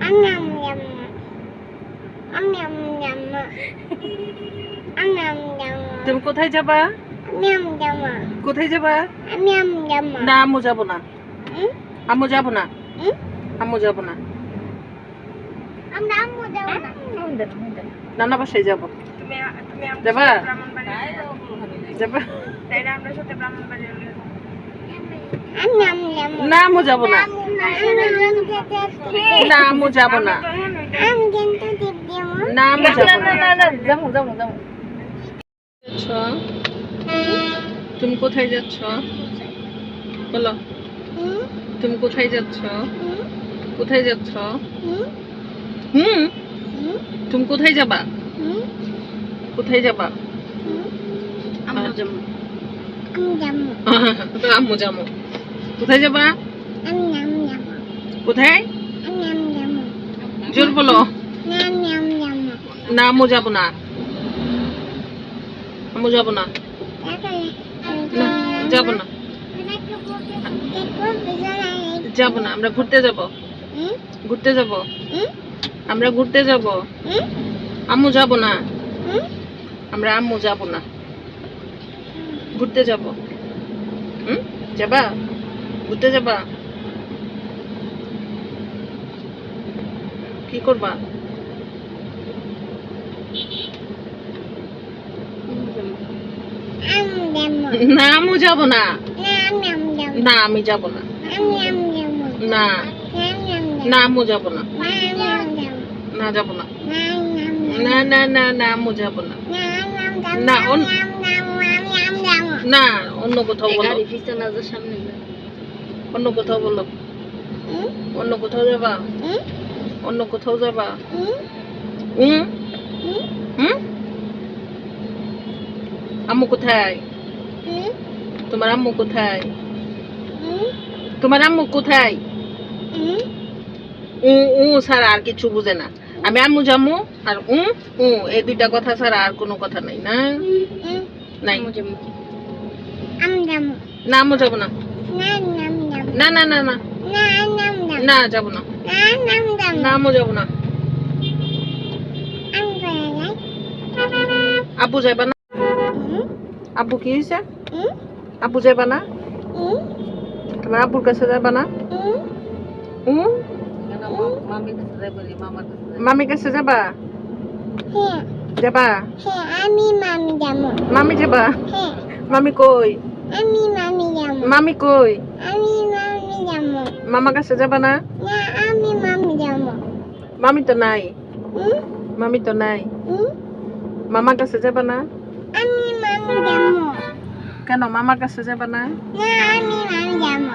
আমি আমি যাবো না আমি আমি যাবো না আমি আমি যাবো না তুমি কোথায় যাবা? আমি আমি যাবো না কোথায় যাবা? আমি আমি যাবো না না আম্মু যাবো না। আম্মু যাবো না। হুম? আম্মু যাবো না। আমরা আম্মু যাবো না নানা বাসায় যাবো। তুমি তুমি আমার যাবা? সাথে ব্রাহ্মণবাড়ি যাবা? তাই না আমরা সাথে ব্রাহ্মণবাড়ি হলে আমি আমি যাবো না আম্মু যাবো না। না আম্মু যাবো না। আমি কিন্তু টিপ দিব না আম্মু যাবো না। যাবো যাবো যাবো যাচ্ছ? তুমি কোথায় যাচ্ছ? বলো, তুমি কোথায় যাচ্ছ? কোথায় যাচ্ছ? হুম, তুমি কোথায় যাবা? কোথায় যাবা? আমরা যাবো আমি যাবো আম্মু যাবো। কোথায় যাবা? আমি আমি যাবো কোথায়? আমি আমি যাবো জোর বলো। না আমি আমি যাবো না আম্মু যাবো না। আম্মু যাবো না। না যাবো না। যাবো না, আমরা ঘুরতে যাবো। ঘুরতে যাবো। আমরা ঘুরতে যাবো। আম্মু যাবো না। আমরা আম্মু যাবো না। ঘুরতে যাবো। যাবা? ঘুরতে যাবা? কি করবা? না আম্মু যাবো না। না আমি যাবো না। না না আম্মু যাবো না। না যাবো না। না না না না আম্মু যাবো না। না না অন্য কোথাও বলো। অন্য কোথাও বলো। অন্য কোথাও যাবা? অন্য কোথাও যাবা? হুম? আম্মু কোথায়? তোমার আম্মু কোথায়? তোমার আম্মু কোথায়? ছাড়া আর কিছু বুঝে না। আমি আম্মু জামু আর এই দুইটা কথা ছাড়া আর কোনো কথা নাই। না নাই। না আম্মু যাবো না। না না না না না যাবো না। না আম্মু যাবো না। আব্বু যাইবা না? আব্বু কি হয়েছে? আব্বু যাইবা না? তোমার আব্বুর কাছে যাবা না? মামির কাছে যাবা? যাবা? আমি মামি যাবো মামি যাবা? হ্যাঁ মামি কই? আমি মামি যাবো মামি কই? আমি মামি যাবো মামার কাছে যাবা না? না আমি মামি যাবো মামি তো নাই। মামি তো নাই। মামার কাছে যাবা না? আমি মামি যাবো কেন মামার কাছে যাবা না? না আমি মামি যাবো